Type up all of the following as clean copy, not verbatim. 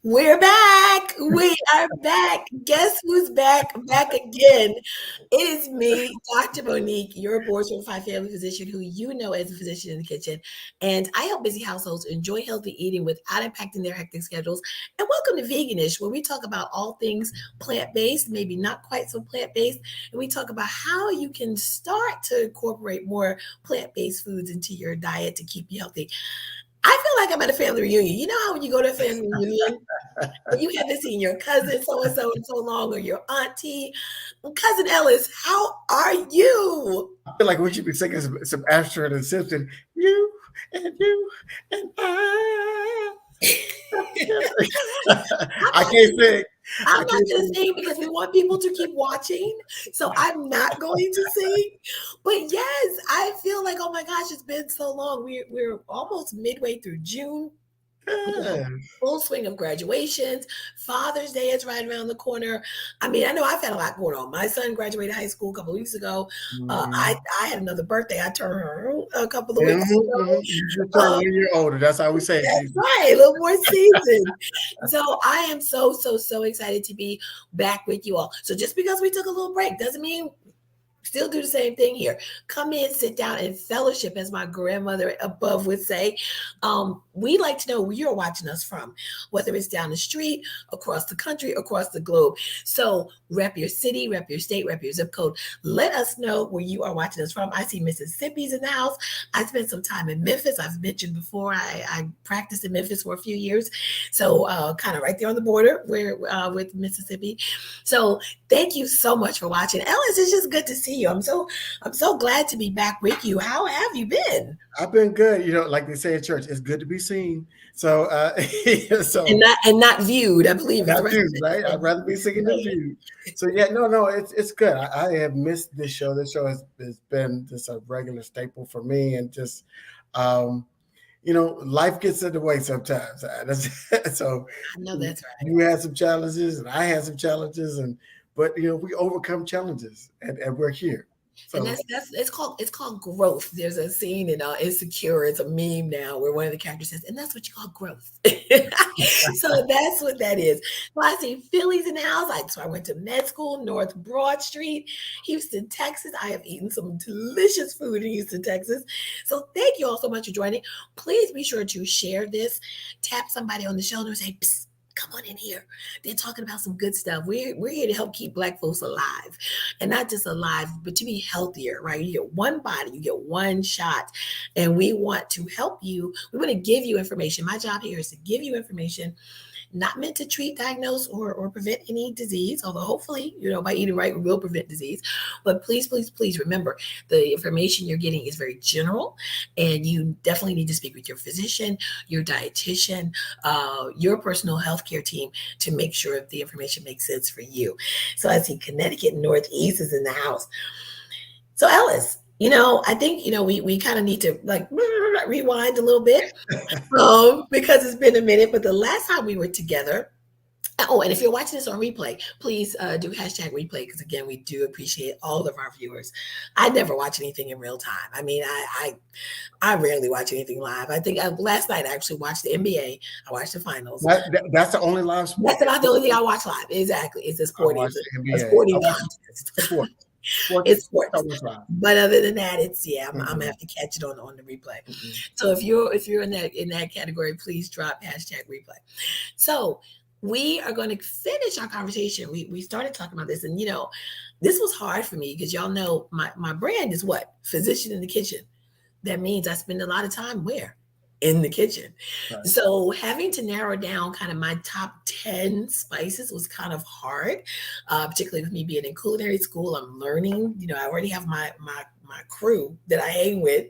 We're back. We are back. Guess who's back? Back again. It is me, Dr. Monique, your board certified family physician who you know as a physician in the kitchen. And I help busy households enjoy healthy eating without impacting their hectic schedules. And welcome to Veganish, where we talk about all things plant based, maybe not quite so plant based. And we talk about how you can start to incorporate more plant based foods into your diet to keep you healthy. I feel like I'm at a family reunion. You know how when you go to a family reunion, and you haven't seen your cousin so and so in so long, or your auntie, cousin Ellis. How are you? I feel like we should be singing some Asher and Simpson. You and you and I. I'm I not. can't sing. I I'm not can't going to sing. sing because we want people to keep watching. So I'm not going to sing. But yes, I feel like, oh my gosh, it's been so long. We're almost midway through June. Yeah. Full swing of graduations. Father's Day is right around the corner. I mean, I know I've had a lot going on. My son graduated high school a couple of weeks ago. Mhm. I had another birthday. I turned a couple of Mhm, weeks mhm. ago. You just turned 1 year older. That's how we say it, That's Jesus. right, a little more seasoned. So I am so excited to be back with you all. So just because we took a little break doesn't mean still do the same thing here. Come in, sit down, and fellowship, as my grandmother above would say. We like to know where you're watching us from, whether it's down the street, across the country, across the globe. So rep your city, rep your state, rep your zip code. Let us know where you are watching us from. I see Mississippi's in the house. I spent some time in Memphis. I've mentioned before I practiced in Memphis for a few years, so kind of right there on the border where with Mississippi. So thank you so much for watching. Ellis, it's just good to see you. I'm so glad to be back with you. How have you been? I've been good. Like they say in church, it's good to be seen. So, And so not viewed, I believe is the not rest of viewed, right? it. I'd rather be seen than viewed. So yeah, no, it's good. I have missed this show. This show has been just a regular staple for me, and just um, life gets in the way sometimes. So I know that's right. you had some challenges, and I had some challenges, but we overcome challenges, and we're here. And So that's it's called growth. There's a scene in Insecure. It's a meme now where one of the characters says, and that's what you call growth. So that's what that is. Well, I see Philly's in the house. So I went to med school, North Broad Street, Houston, Texas. I have eaten some delicious food in Houston, Texas. So thank you all so much for joining. Please be sure to share this. Tap somebody on the shoulder and say, psst, come on in here. They're talking about some good stuff. We're here to help keep Black folks alive, and not just alive, but to be healthier, right? You get one body, you get one shot, and we want to help you. We want to give you information. My job here is to give you information not meant to treat, diagnose, or prevent any disease, although hopefully, by eating right, we will prevent disease. But please remember the information you're getting is very general, and you definitely need to speak with your physician, your dietitian, your personal healthcare team to make sure if the information makes sense for you. So I see Connecticut Northeast is in the house. So Ellis, I think we kind of need to like rewind a little bit because it's been a minute. But the last time we were together, oh, and if you're watching this on replay, please do hashtag replay because again, we do appreciate all of our viewers. I never watch anything in real time. I mean, I rarely watch anything live. I think last night I actually watched the NBA. I watched the finals. that's the only live sport That's about the only thing I watch live. Exactly, it's a I sporting, watch. it's The a NBA. I sporting watch contest. sports. Sports. It's I sports. watch live. But other than that, it's I'm gonna Mhm, have to catch it on the replay. mhm. So if you're in that category, please drop hashtag replay. So we are going to finish our conversation. We started talking about this, and this was hard for me because y'all know my brand is what? Physician in the kitchen. That means I spend a lot of time where? In the kitchen. Right. So having to narrow down kind of my top 10 spices was kind of hard, particularly with me being in culinary school. I'm learning, I already have my crew that I hang with,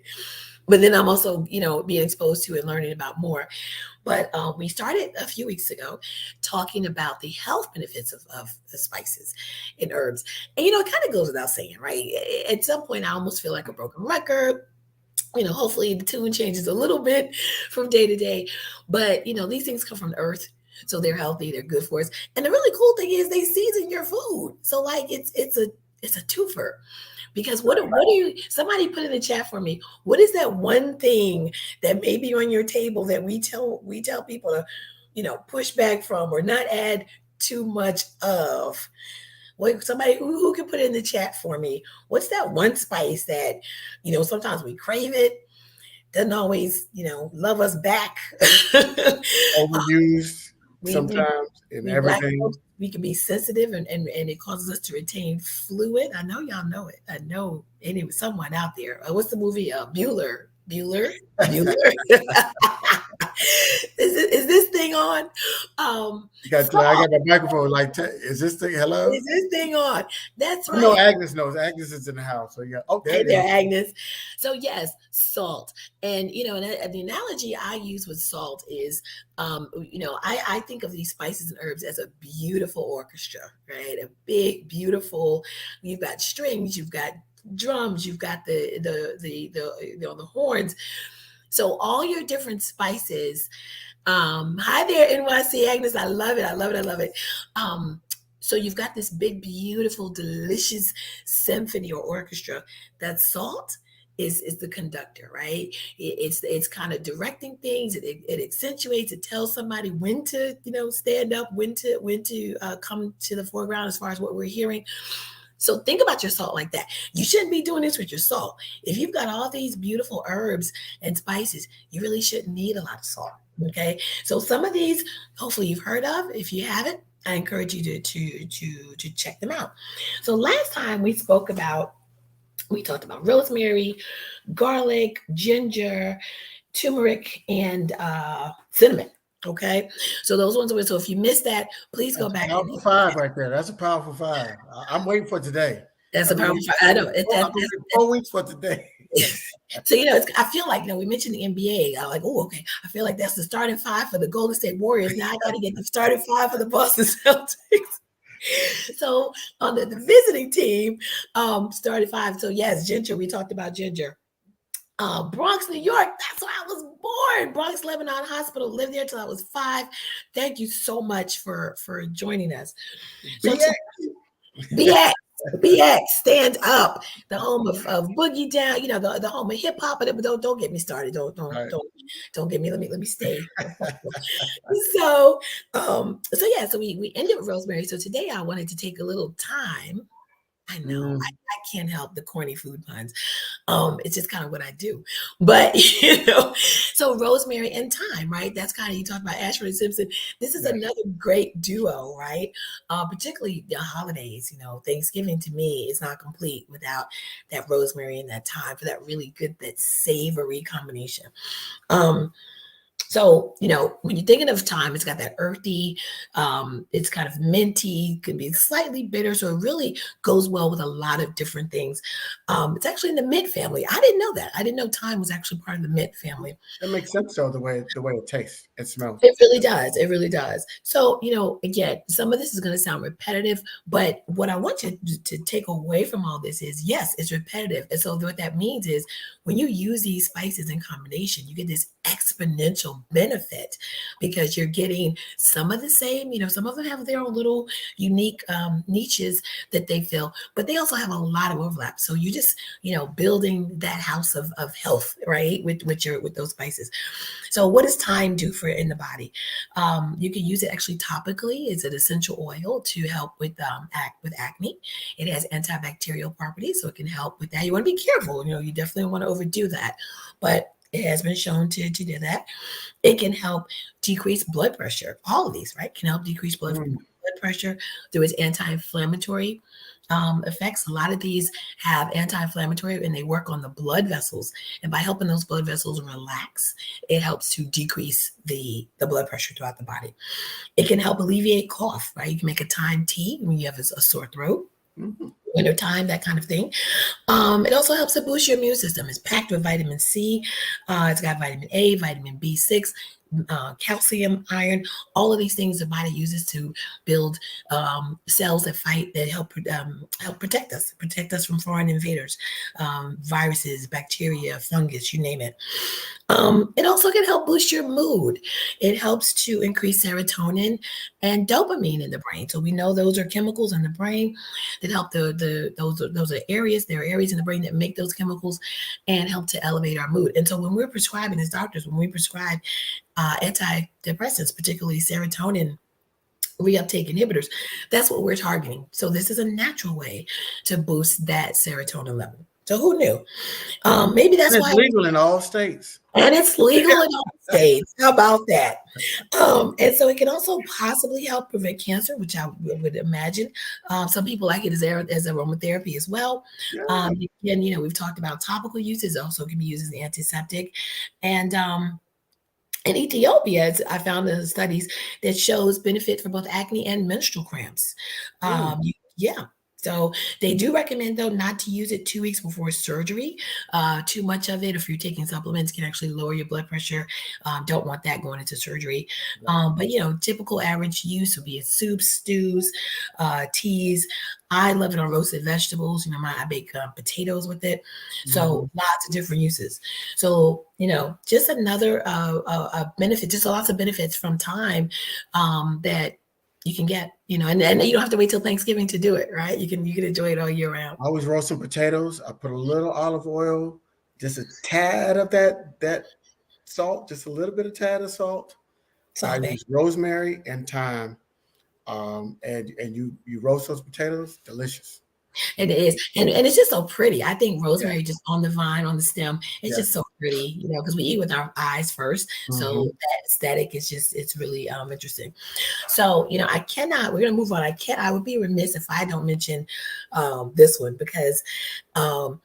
but then I'm also, being exposed to and learning about more. But we started a few weeks ago talking about the health benefits of the spices and herbs. And, it kind of goes without saying, right? At some point, I almost feel like a broken record. Hopefully the tune changes a little bit from day to day. But, these things come from the earth. So they're healthy, they're good for us. And the really cool thing is they season your food. So like it's a twofer. Because what do you somebody put in the chat for me? What is that one thing that may be on your table that we tell people to, push back from or not add too much of. Well, somebody who can put it in the chat for me. What's that one spice that, sometimes we crave it, doesn't always, love us back. Overused we we sometimes in we black everything. folks, we can be sensitive, and it causes us to retain fluid. I know y'all know it. I know anyway, someone out there. What's the movie? Bueller. Is this thing on? I Salt. got my microphone. Like, is this thing? Hello. Is this thing on? That's I know right. Agnes knows. Agnes is in the house. So yeah. Oh, there Hey it there, is. Agnes. So yes, salt, and the analogy I use with salt is, I think of these spices and herbs as a beautiful orchestra, right? A big, beautiful. You've got strings, you've got drums, you've got the horns. So all your different spices. Hi there, NYC Agnes. I love it. I love it. I love it. Um, so you've got this big, beautiful, delicious symphony or orchestra. That salt is the conductor, right? It's kind of directing things. It accentuates. It tells somebody when to stand up, when to come to the foreground as far as what we're hearing. So think about your salt like that. You shouldn't be doing this with your salt. If you've got all these beautiful herbs and spices, you really shouldn't need a lot of salt. Okay. So some of these, hopefully you've heard of. If you haven't, I encourage you to check them out. So last time we talked about rosemary, garlic, ginger, turmeric, and cinnamon. Okay. So those ones were, so if you missed that, please go That's a back and powerful five right there. That's a powerful five. I'm waiting for today. that's a I've been powerful. waiting, I know I've been waiting 4 weeks for today. So I feel like we mentioned the NBA. I'm like, oh, okay. I feel like that's the starting five for the Golden State Warriors. Now I got to get the starting five for the Boston Celtics. So on the visiting team, started five. So yes, ginger. We talked about ginger. Bronx, New York. That's where I was born. Bronx Lebanon Hospital. Lived there till I was 5. Thank you so much for joining us. So BX. BX, BX, stand up. The home of Boogie Down, the home of hip hop. But don't get me started. Right. Don't get me. Let me stay. So yeah. So we ended with rosemary. So today I wanted to take a little time. I know Mm. I can't help the corny food puns. It's just kind of what I do. But so rosemary and thyme, right? That's kind of, you talk about Ashford and Simpson. This is Yes. another great duo, right? Particularly the holidays. Thanksgiving to me is not complete without that rosemary and that thyme for that really good, that savory combination. Um, so, when you're thinking of thyme, it's got that earthy, it's kind of minty, can be slightly bitter. So it really goes well with a lot of different things. It's actually in the mint family. I didn't know that. I didn't know thyme was actually part of the mint family. It makes sense though, the way it tastes, it smells. It really does. It really does. So, again, some of this is going to sound repetitive, but what I want you to take away from all this is, yes, it's repetitive. And so what that means is when you use these spices in combination, you get this exponential benefit because you're getting some of the same, some of them have their own little unique niches that they fill, but they also have a lot of overlap. So you just, building that house of health, right? With those spices. So what does thyme do for in the body? You can use it actually topically. It's an essential oil to help with acne. It has antibacterial properties, so it can help with that. You want to be careful. You definitely want to overdo that, but it has been shown to do that. It can help decrease blood pressure. All of these, right, can help decrease blood pressure through its anti-inflammatory effects. A lot of these have anti-inflammatory and they work on the blood vessels. And by helping those blood vessels relax, it helps to decrease the blood pressure throughout the body. It can help alleviate cough, right? You can make a thyme tea when you have a sore throat. Mm-hmm. Winter time, that kind of thing. It also helps to boost your immune system. It's packed with vitamin C. It's got vitamin A, vitamin B6, calcium, iron, all of these things the body uses to build cells that help protect us from foreign invaders, viruses, bacteria, fungus, you name it. It also can help boost your mood. It helps to increase serotonin and dopamine in the brain. So we know those are chemicals in the brain that help the those are areas. There are areas in the brain that make those chemicals and help to elevate our mood. And so when we're prescribing as doctors, when we prescribe antidepressants, particularly serotonin reuptake inhibitors, that's what we're targeting. So this is a natural way to boost that serotonin level. So who knew? Maybe And that's it's why. legal in all states. And it's legal in all states. How about that? And so it can also possibly help prevent cancer, which I would imagine. Some people like it as aromatherapy as well. Yeah. And we've talked about topical uses. It also can be used as an antiseptic. And in Ethiopia, I found in the studies that shows benefit for both acne and menstrual cramps. Mm. Yeah. So they do recommend, though, not to use it 2 weeks before surgery. Too much of it, if you're taking supplements, can actually lower your blood pressure. Don't want that going into surgery. But typical average use would be soups, stews, teas. I love it on roasted vegetables. I bake potatoes with it. So Mhm. lots of different uses. So just another benefit. Just lots of benefits from thyme that you can get, and you don't have to wait till Thanksgiving to do it, right? You can enjoy it all year round. I always roast some potatoes. I put a little olive oil, just a tad of that salt, just a little bit of tad of salt. I Saute. use rosemary and thyme, and you roast those potatoes, delicious. It is, and it's just so pretty. I think Yeah, rosemary just on the vine, on the stem, it's yeah. just so pretty, because we eat with our eyes first. So Hmm. that aesthetic is it's really interesting. So, we're gonna move on. I would be remiss if I don't mention this one because um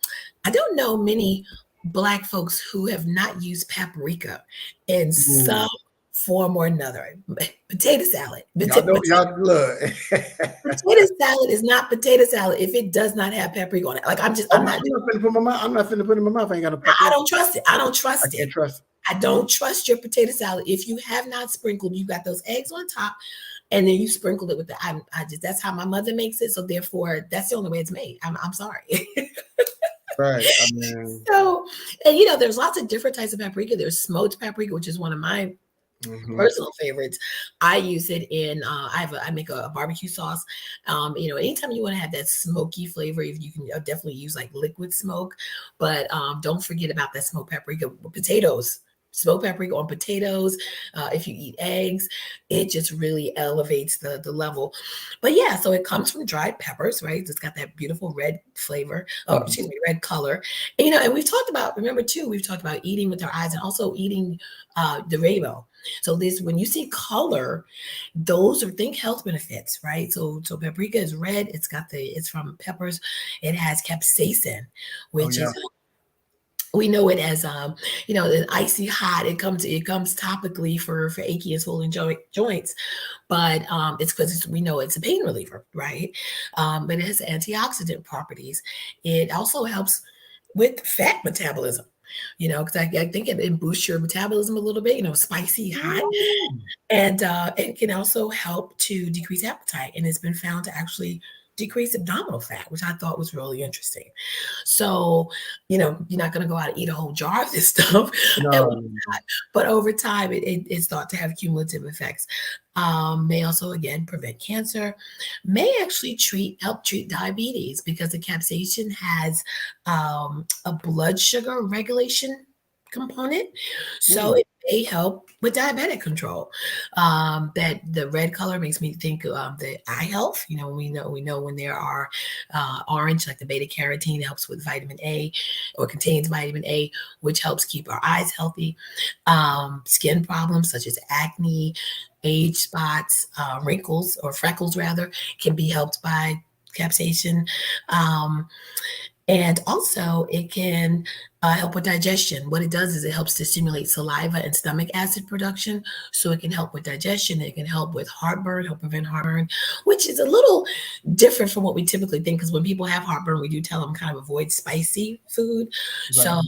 I don't know many Black folks who have not used paprika in some Mm. form or another. Potato salad. Y'all know, y'all look. Potato salad is not potato salad if it does not have paprika on it. Like I'm not. I'm not finna put my mouth. I'm not finna put it in my mouth. I ain't got no I paprika. don't trust it. I don't I trust it. can't trust it. I don't trust your potato salad if you have not sprinkled. You got those eggs on top, and then you sprinkled it with the. I just that's how my mother makes it. So therefore, that's the only way it's made. I'm sorry. Right. I mean, So, and there's lots of different types of paprika. There's smoked paprika, which is one of my hmm. personal favorites. I use it in I make a barbecue sauce. Anytime you want to have that smoky flavor, if you can definitely use like liquid smoke, but don't forget about that smoked paprika with potatoes. Smoked paprika on potatoes. If you eat eggs, it just really elevates the level. But yeah, so it comes from dried peppers, right? It's got that beautiful red flavor, or Hmm. excuse me, red color. And we've talked about, remember too, we've talked about eating with our eyes and also eating the rainbow. So this, when you see color, those are think health benefits, right? So paprika is red. It's from peppers. It has capsaicin, Oh which yeah. is we know it as an icy hot. It comes topically for achy and swollen joints, but it's because we know it's a pain reliever, right? But it has antioxidant properties. It also helps with fat metabolism. Because I think it boosts your metabolism a little bit. Spicy, hot, Ooh. and it can also help to decrease appetite, and it's been found to actually decrease abdominal fat, which I thought was really interesting. So, you're not going to go out and eat a whole jar of this stuff at one No. time, but over time, it's thought to have cumulative effects. May also, again, prevent cancer, may actually help treat diabetes because the capsaicin has a blood sugar regulation component. So Mm. it may help with diabetic control. That the red color makes me think of the eye health. We know when there are orange, like the beta carotene helps with vitamin A or contains vitamin A, which helps keep our eyes healthy. Skin problems such as acne, age spots, wrinkles or freckles rather, can be helped by capsaicin. Um, and also, it can help with digestion. What it does is it helps to stimulate saliva and stomach acid production. So it can help with digestion. It can help with heartburn, help prevent heartburn, which is a little different from what we typically think. Because when people have heartburn, we do tell them kind of avoid spicy food. Right. So,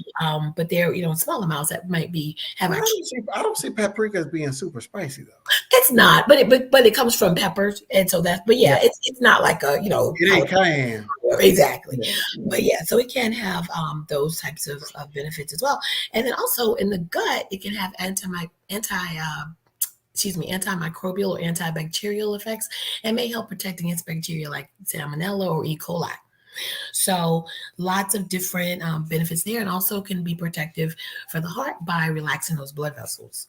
but there, in small amounts that might be have Well, actually. I don't see paprika as being super spicy though. It's not, but it comes from peppers, and so but Yeah. yeah, it's not like a It ain't cayenne. exactly. Yeah. But yeah, so it can have those types of benefits as well. And then also in the gut, it can have antimicrobial or antibacterial effects and may help protect against bacteria like salmonella or E. coli. So lots of different benefits there, and also can be protective for the heart by relaxing those blood vessels.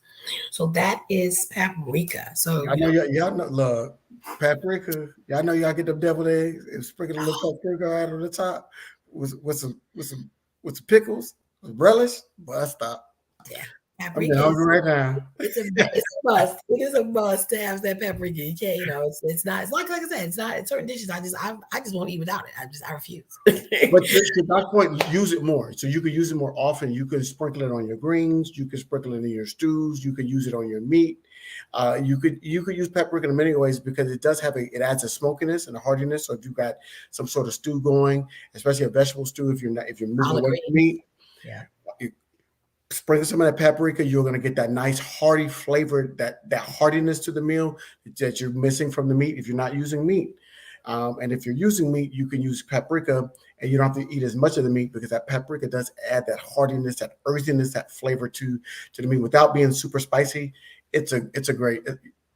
So that is paprika. So, I know y'all know, look, paprika. Y'all know y'all get them deviled eggs and sprinkle a little paprika out on the top with some pickles, with relish. But I stop. yeah, I'm getting paprika is hungry right now. it's a must. It is a must to have that paprika. You can't, it's not. It's like I said, it's not. It's certain dishes. I just won't eat without it. I refuse. But to that point, use it more. So you could use it more often. You can sprinkle it on your greens. You can sprinkle it in your stews. You could use it on your meat. You could use paprika in many ways because it adds a smokiness and a heartiness. So if you've got some sort of stew going, especially a vegetable stew, if you're moving Collard away from greens. meat, Yeah. you sprinkle some of that paprika. You're going to get that nice hearty flavor, that heartiness to the meal that you're missing from the meat if you're not using meat. And if you're using meat, you can use paprika, and you don't have to eat as much of the meat because that paprika does add that heartiness, that earthiness, that flavor to the meat without being super spicy. It's a great.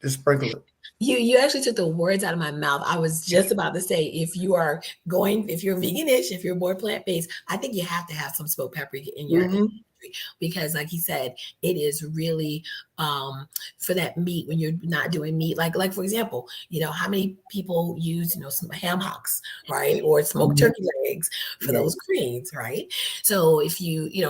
Just sprinkle it. You actually took the words out of my mouth. I was just about to say, if you're veganish, if you're more plant based, I think you have to have some smoked paprika in your Hmm. because, like he said, it is really for that meat when you're not doing meat. Like for example, how many people use some ham hocks, right, or smoked Hmm. turkey legs for Yeah. those greens, right? So if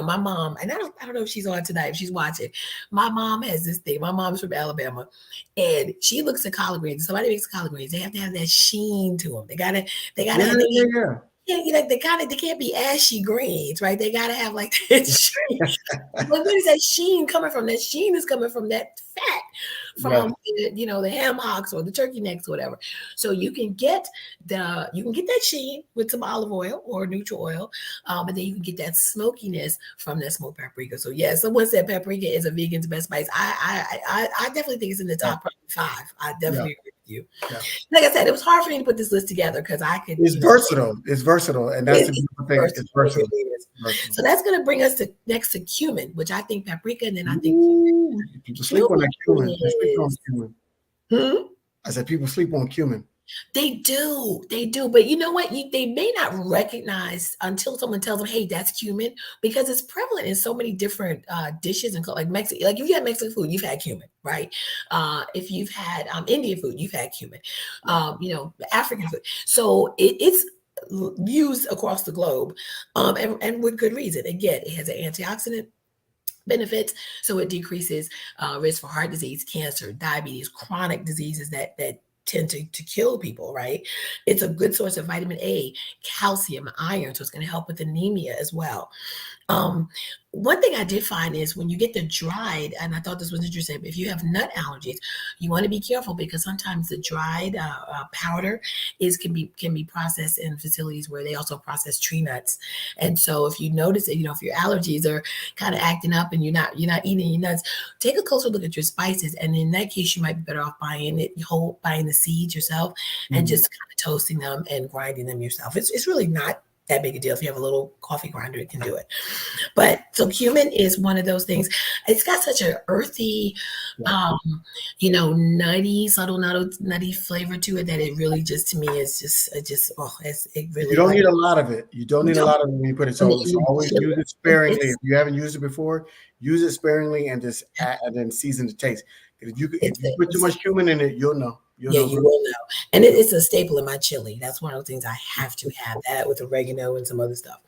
my mom, and I don't know if she's on tonight, if she's watching, my mom has this thing. My mom's from Alabama, and she looks at collard greens. Somebody makes collard greens. They have to have that sheen to them. They gotta Yeah. have Yeah. Yeah. yeah, they can't be ashy greens, right? They gotta have like that sheen. But where is that sheen coming from? That sheen is coming from that fat Yeah. from the ham hocks or the turkey necks or whatever. So you can get that sheen with some olive oil or neutral oil, and then you can get that smokiness from that smoked paprika. So yeah, someone said paprika is a vegan's best spice. I definitely think it's in the Yeah. top probably five. I Yeah. definitely agree with you. Yeah. Like I said, it was hard for me to put this list together because I could, It's versatile. It's versatile, and that's the it's beautiful thing. It's versatile. It versatile. really is. Versatile. So that's going to bring us to next to cumin, which I think paprika, and then I think Ooh, people sleep on that cumin. cumin They sleep on is. cumin. Hmm? I said people sleep on cumin. They do, but you know what? They may not recognize until someone tells them, "Hey, that's cumin," because it's prevalent in so many different dishes and like Mexican. Like if you had Mexican food, you've had cumin, right? If you've had Indian food, you've had cumin. Yeah. African food. So it's used across the globe, and with good reason. Again, it has an antioxidant benefits, so it decreases risk for heart disease, cancer, diabetes, chronic diseases that tend to kill people, right? It's a good source of vitamin A, calcium, iron, so it's going to help with anemia as well. um, One thing I did find is when you get the dried, and I thought this was interesting, if you have nut allergies, you want to be careful because sometimes the dried powder can be processed in facilities where they also process tree nuts. And so if you notice that, if your allergies are kind of acting up and you're not eating your nuts, take a closer look at your spices. And in that case, you might be better off buying the seeds yourself and Mhm. just kind of toasting them and grinding them yourself. It's really not that big a deal. If you have a little coffee grinder, it can do it. But so cumin is one of those things. It's got such an earthy, Yeah. um, nutty, subtle nutty flavor to it that it really just to me is it You really don't like need a lot of it. You don't you need a don't lot of it when you put it. and So you always chill use it. it sparingly. It's If you haven't used it before, use it sparingly and just add, and then season the taste. If you put too it's much cumin in it, you'll know. You'll yeah, know. you will know. And it's a staple in my chili. That's one of the things I have to have that with oregano and some other stuff.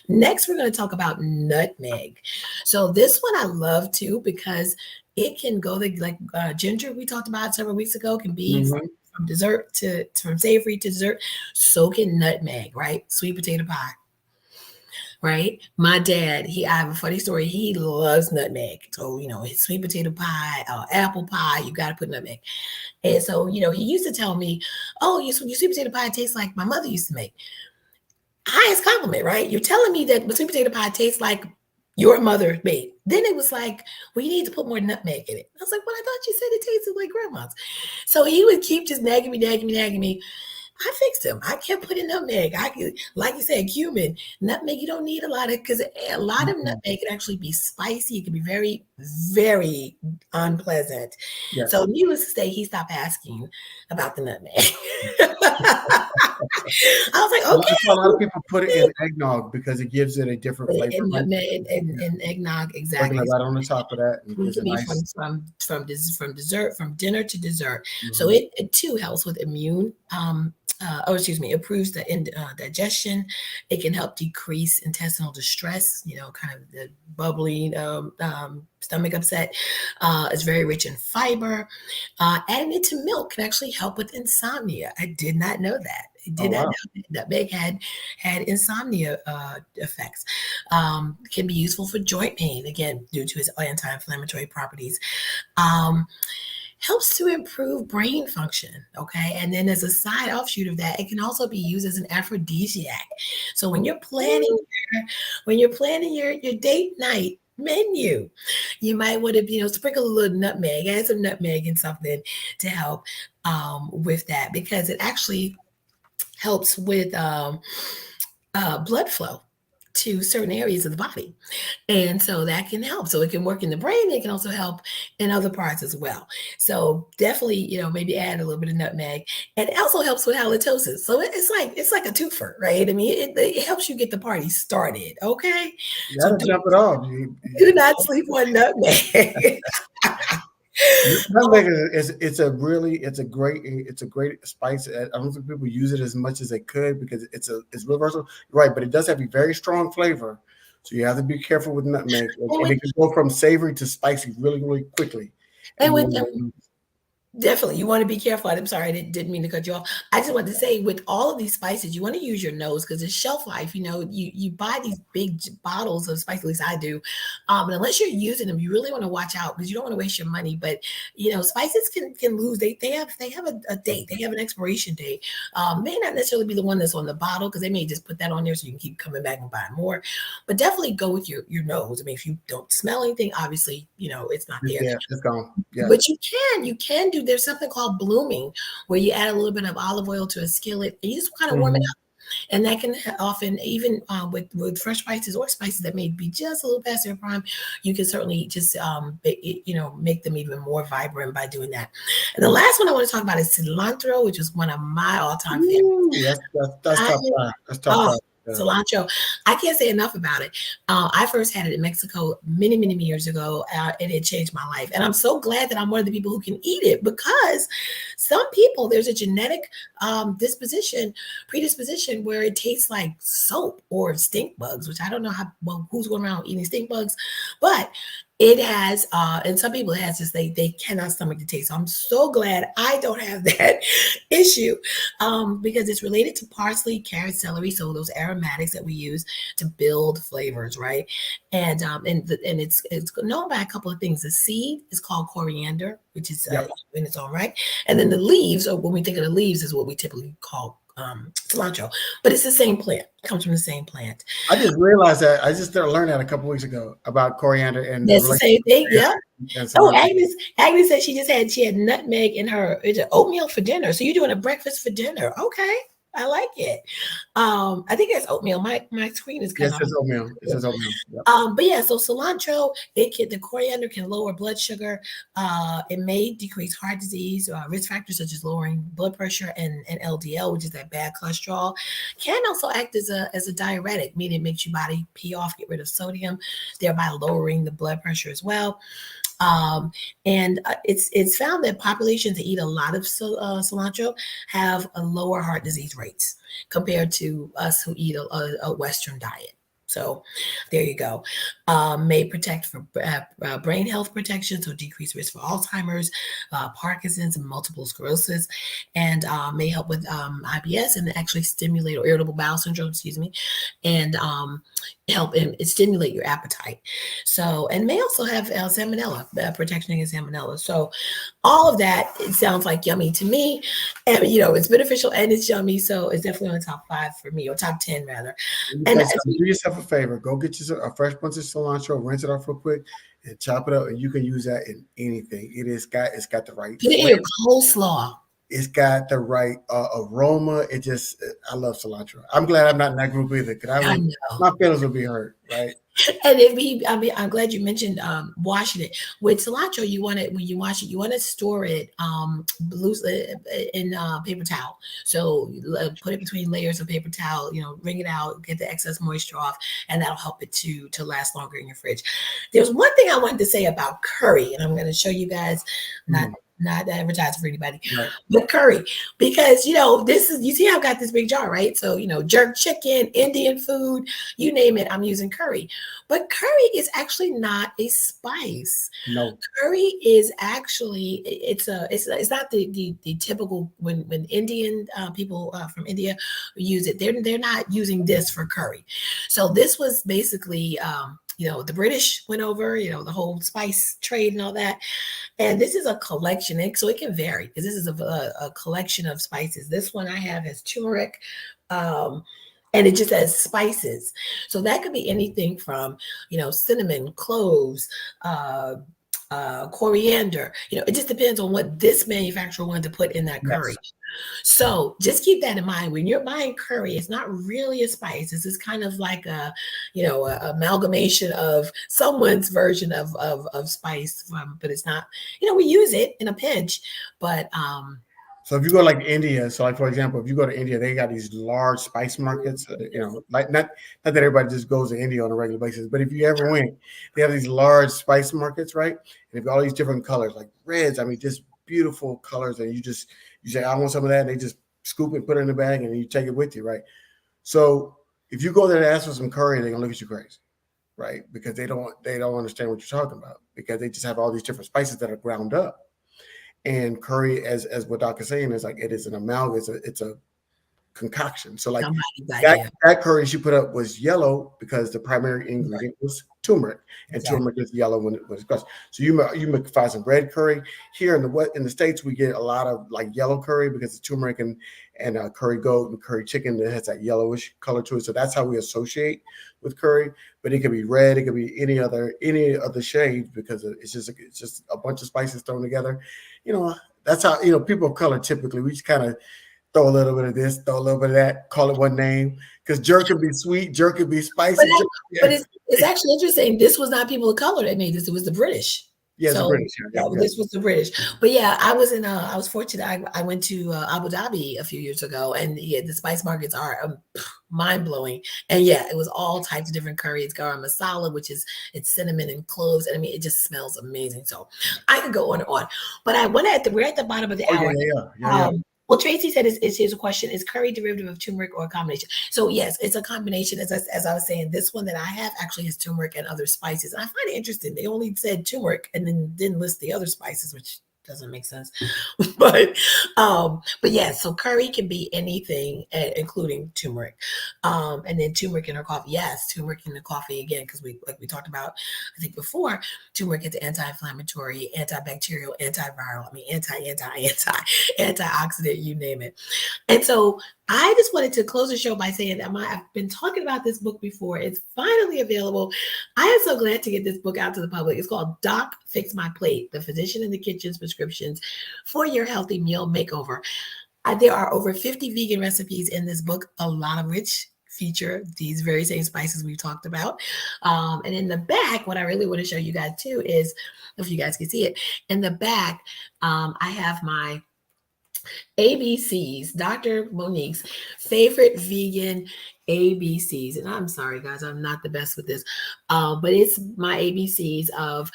Next, we're going to talk about nutmeg. So this one I love too because it can go like ginger we talked about several weeks ago can be Mhm. from dessert from savory to dessert. So can nutmeg, right? Sweet potato pie, right? My dad, I have a funny story. He loves nutmeg. So his sweet potato pie, apple pie, you got to put nutmeg. And so he used to tell me, "Oh, your sweet potato pie tastes like my mother used to make." Highest compliment, right? You're telling me that sweet potato pie tastes like your mother made. Then it was like, well, you need to put more nutmeg in it. I was like, well, I thought you said it tasted like grandma's. So he would keep just nagging me, nagging me, nagging me. I fixed them. I kept putting nutmeg. I could, like you said, cumin, nutmeg. You don't need a lot of because a lot of Mhm. nutmeg can actually be spicy. It can be very, very unpleasant. Yes. So, needless to say, he stopped asking about the nutmeg. I was like, That's why a lot of okay. people put it in eggnog because it gives it a different flavor. And Right? nutmeg Yeah. and eggnog, Sprinkle it exactly. right on the top of that and It gives can a be nice. from dessert from dinner to dessert. So Mhm. it too helps with immune. Excuse me, improves the digestion. It can help decrease intestinal distress. You know, kind of the bubbling stomach upset. It's very rich in fiber. Adding it to milk can actually help with insomnia. I did not know that. I Oh did not wow. know that Meg had insomnia effects. Can be useful for joint pain again due to its anti-inflammatory properties. Um, Helps to improve brain function. Okay, and then as a side offshoot of that, it can also be used as an aphrodisiac. So when you're planning your date night menu, you might want to sprinkle a little nutmeg, add some nutmeg and something to help with that because it actually helps with blood flow to certain areas of the body. And so that can help. So it can work in the brain. It can also help in other parts as well. So definitely, maybe add a little bit of nutmeg. And it also helps with halitosis. So it's like a twofer, right? I mean, it helps you get the party started. Okay. You So gotta jump it off. do not sleep on nutmeg. Nutmeg it's a great spice. I don't think people use it as much as they could because it's real versatile. You're right, but it does have a very strong flavor, so you have to be careful with nutmeg, and and with it can go from savory to spicy really, really quickly. and And you with want Definitely. You want to be careful. I'm sorry, I didn't mean to cut you off. I just wanted to say with all of these spices, you want to use your nose because it's shelf life. You buy these big bottles of spice, at least I do. And unless you're using them, you really want to watch out because you don't want to waste your money. But spices can lose. They have a date. They have an expiration date. May not necessarily be the one that's on the bottle because they may just put that on there so you can keep coming back and buying more. But definitely go with your nose. I mean, if you don't smell anything, obviously, it's not it's there. yeah, it's gone. Yes. But you can do. There's something called blooming, where you add a little bit of olive oil to a skillet, and you just kind of warm it Mhm. up. And that can often, even with fresh spices or spices that may be just a little past their prime, you can certainly just make them even more vibrant by doing that. And the last one I want to talk about is cilantro, which is one of my all-time favorites. Ooh, that's I top five. That's top Oh, five. Yeah. cilantro. I can't say enough about it. I first had it in Mexico many, many years ago, and it changed my life. And I'm so glad that I'm one of the people who can eat it because some people, there's a genetic predisposition where it tastes like soap or stink bugs, which I don't know who's going around eating stink bugs, but it has, and some people it has this, they cannot stomach the taste. So I'm so glad I don't have that issue because it's related to parsley, carrot, celery, so those aromatics that we use to build flavors, right? And it's known by a couple of things. The seed is called coriander, which is Yep. in its own right, and then the leaves, or when we think of the leaves, is what we typically call cilantro. But it's the same plant; it comes from the same plant. I just realized that. I just started learning that a couple weeks ago about coriander and the That's the same relationship thing. Yeah. and Oh, cilantro. Agnes said she had nutmeg in her oatmeal for dinner. So you're doing a breakfast for dinner. Okay. I like it. I think that's oatmeal. My screen is kind Yes, of it's oatmeal. It says oatmeal. Yep. but yeah, so cilantro, the coriander can lower blood sugar. It may decrease heart disease, risk factors such as lowering blood pressure and LDL, which is that bad cholesterol. Can also act as a diuretic, meaning it makes your body pee off, get rid of sodium, thereby lowering the blood pressure as well. And it's found that populations that eat a lot of cilantro have a lower heart disease rates compared to us who eat a Western diet. So there you go. May protect for brain health protection, so decreased risk for Alzheimer's, Parkinson's, and multiple sclerosis, and may help with IBS and actually stimulate or irritable bowel syndrome, excuse me, and help stimulate your appetite. So, and may also have salmonella, protection against salmonella. So, all of that, it sounds like yummy to me. And, it's beneficial and it's yummy. So, it's definitely on the top 5 for me, or top 10 rather. Let me And tell you something. Do yourself a favor. Go get you a fresh bunch of cilantro, rinse it off real quick, and chop it up. And you can use that in anything. It's got the right put it in flavor. your coleslaw. It's got the right aroma. It just, I love cilantro. I'm glad I'm not in that group either, because I I would, know. my feelings would be hurt, right? And if we, I mean, I'm glad you mentioned washing it with cilantro. You want it when you wash it. You want to store it loosely in paper towel. So put it between layers of paper towel. You know, wring it out, get the excess moisture off, and that'll help it to last longer in your fridge. There's one thing I wanted to say about curry, and I'm going to show you guys. Not Mm, not advertising for anybody, right. but curry, because this is, you see I've got this big jar, right? So jerk chicken, Indian food, you name it, I'm using curry. But curry is actually not a spice. No. Curry is actually, it's not the typical, when Indian people from India use it. They're not using this for curry. So this was basically the British went over, the whole spice trade and all that. And this is a collection, so it can vary because this is a collection of spices. This one I have has turmeric, um, and it just has spices. So that could be anything from, cinnamon, cloves, uh, coriander. It just depends on what this manufacturer wanted to put in that curry. Yes. So just keep that in mind when you're buying curry. It's not really a spice. This is kind of like a amalgamation of someone's version of spice. But it's not. We use it in a pinch, but So if you go like India, so like for example, if you go to India, they got these large spice markets. Like not that everybody just goes to India on a regular basis, but if you ever went, they have these large spice markets, right? And they've got all these different colors, like reds. I mean, just beautiful colors, and you say, I want some of that, and they just scoop it, put it in the bag, and you take it with you, right? So if you go there to ask for some curry, they're gonna look at you crazy, right? Because they don't understand what you're talking about, because they just have all these different spices that are ground up. And curry, as what Doc is saying, is like it is an amalgam. It's a concoction. So like somebody's that idea. that curry she put up was yellow because the primary ingredient was turmeric, and Exactly. turmeric is yellow when it's crushed. So you may find some red curry here in the States. We get a lot of like yellow curry because it's turmeric and curry goat and curry chicken that has that yellowish color to it. So that's how we associate with curry. But it could be red, it could be any other shades because it's just a bunch of spices thrown together. You know, that's how people of color typically we just kind of throw a little bit of this, throw a little bit of that, call it one name. Because jerk could be sweet, jerk could be But spicy. that, Jerk, but yeah, it's actually interesting. This was not people of color that made this. It was the British. yeah, it's a So British. Yeah, yeah, yeah, this was the British. But yeah, I was fortunate. I went to Abu Dhabi a few years ago, and yeah, the spice markets are mind blowing. And yeah, it was all types of different curries, garam masala, which is it's cinnamon and cloves, and I mean it just smells amazing. So I could go on and on. But we're at the bottom of the oh yeah, hour. yeah, yeah, yeah, yeah. Well, Tracy said, here's a question: is curry derivative of turmeric or a combination? So yes, it's a combination. As I was saying, this one that I have actually has turmeric and other spices. And I find it interesting. They only said turmeric and then didn't list the other spices, which doesn't make sense. But yeah, so curry can be anything, including turmeric. And then turmeric in our coffee. Yes, turmeric in the coffee again, because we talked about, I think before, turmeric is anti-inflammatory, antibacterial, antiviral. I mean, antioxidant, you name it. And so I just wanted to close the show by saying that I've been talking about this book before. It's finally available. I am so glad to get this book out to the public. It's called Doc Fix My Plate, the Physician in the Kitchen's Prescriptions for Your Healthy Meal Makeover. There are over 50 vegan recipes in this book, a lot of which feature these very same spices we talked about. And in the back, what I really want to show you guys too is, if you guys can see it, in the back, I have my ABCs, Dr. Monique's favorite vegan ABCs. And I'm sorry, guys, I'm not the best with this, but it's my ABCs of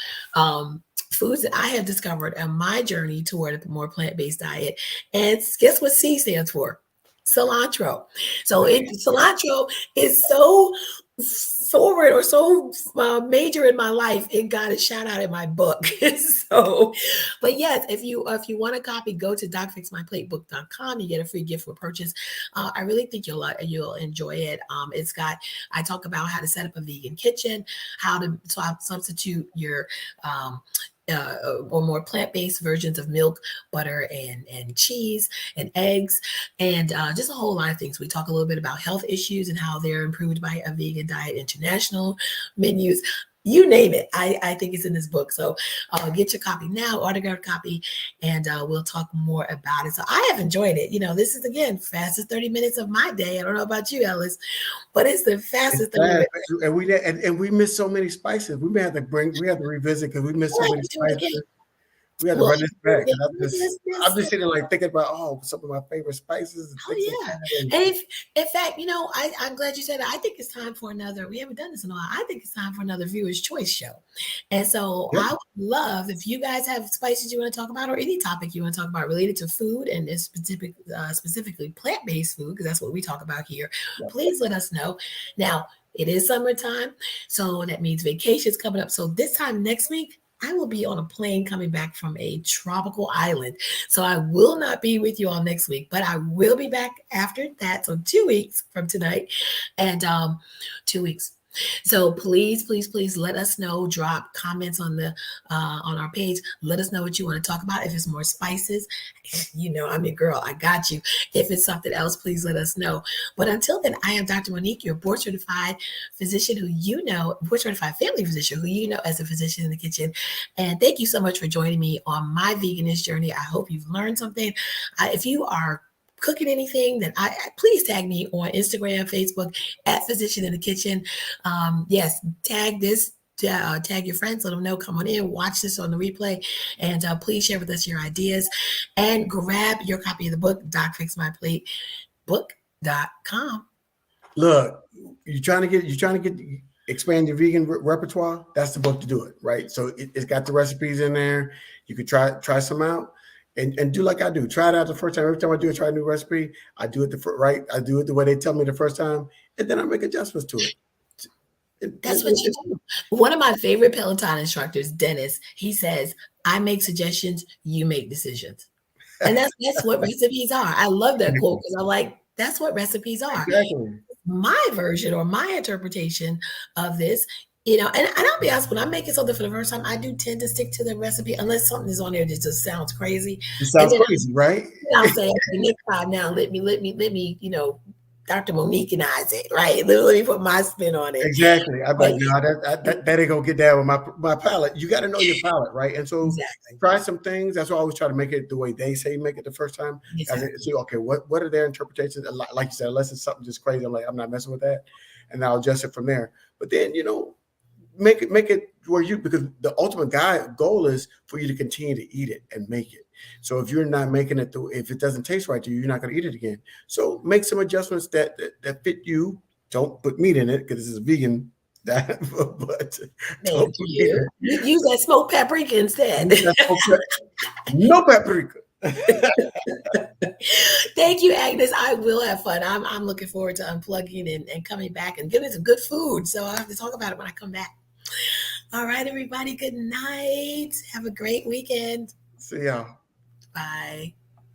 foods that I have discovered on my journey toward a more plant-based diet. And guess what C stands for? Cilantro. So cilantro is so forward or so major in my life, it got a shout out in my book. So but yes, if you want a copy, go to docfixmyplatebook.com. You get a free gift for purchase. I really think you'll enjoy it. I talk about how to set up a vegan kitchen, how to substitute your or more plant-based versions of milk, butter, and cheese and eggs, and just a whole lot of things. We talk a little bit about health issues and how they're improved by a vegan diet, international menus. you name it. I think it's in this book. So get your copy now, autographed copy, and we'll talk more about it. So I have enjoyed it. This is, again, fastest 30 minutes of my day. I don't know about you, Ellis, but it's the It's fastest 30 bad, minutes. and we missed so many spices. We have to revisit because we missed so I many can do it spices. again. We had to Well, run this back. And I'm this. just sitting like thinking about some of my favorite spices and things like Oh that. yeah, and if in fact, I'm glad you said that. I think it's time for another. We haven't done this in a while. I think it's time for another viewers' choice show, and so Yeah. I would love if you guys have spices you want to talk about or any topic you want to talk about related to food and it's specifically plant-based food, because that's what we talk about here. Yeah. Please let us know. Now it is summertime, so that means vacation's coming up. So this time next week, I will be on a plane coming back from a tropical island. So I will not be with you all next week, but I will be back after that. So 2 weeks from tonight, and 2 weeks. So please, please, please let us know. Drop comments on our page. Let us know what you want to talk about. If it's more spices, I'm your girl. I got you. If it's something else, please let us know. But until then, I am Dr. Monique, your board certified physician board certified family physician who you know as a physician in the kitchen. And thank you so much for joining me on my veganist journey. I hope you've learned something. If you are cooking anything, then please tag me on Instagram, Facebook at Physician in the Kitchen. Yes, tag this. Tag your friends, let them know, come on in, watch this on the replay, and please share with us your ideas and grab your copy of the book, Doc Fix My Plate, book.com. Look, you're trying to get expand your vegan repertoire. That's the book to do it, right? So it's got the recipes in there. You could try some out. And do like I do. Try it out the first time. Every time I try a new recipe, I do it I do it the way they tell me the first time, and then I make adjustments to it. That's what you do. One of my favorite Peloton instructors, Dennis, he says, I make suggestions, you make decisions. And that's what recipes are. I love that quote because I'm like, that's what recipes are. Exactly. My version or my interpretation of this, and I'll be honest, when I'm making something for the first time, I do tend to stick to the recipe unless something is on there that just sounds crazy. It And sounds then crazy, right? I'll say, okay, next time now, let me, Dr. Monique-anize it, right? Let me put my spin on it. Exactly. I'm But like, no, that ain't gonna get down with my palate. You got to know your palate, right? And so exactly. try some things. That's why I always try to make it the way they say make it the first time. Exactly. See, okay, what are their interpretations? Like you said, unless it's something just crazy, I'm like, I'm not messing with that, and I'll adjust it from there. But then make it where because the ultimate goal is for you to continue to eat it and make it. So if you're not making it, if it doesn't taste right to you, you're not going to eat it again. So make some adjustments that fit you. Don't put meat in it because this is vegan. But Thank you. Use that smoked paprika instead. No paprika. Thank you, Agnes. I will have fun. I'm looking forward to unplugging and coming back and getting some good food. So I'll have to talk about it when I come back. All right, everybody. Good night. Have a great weekend. See y'all. Bye.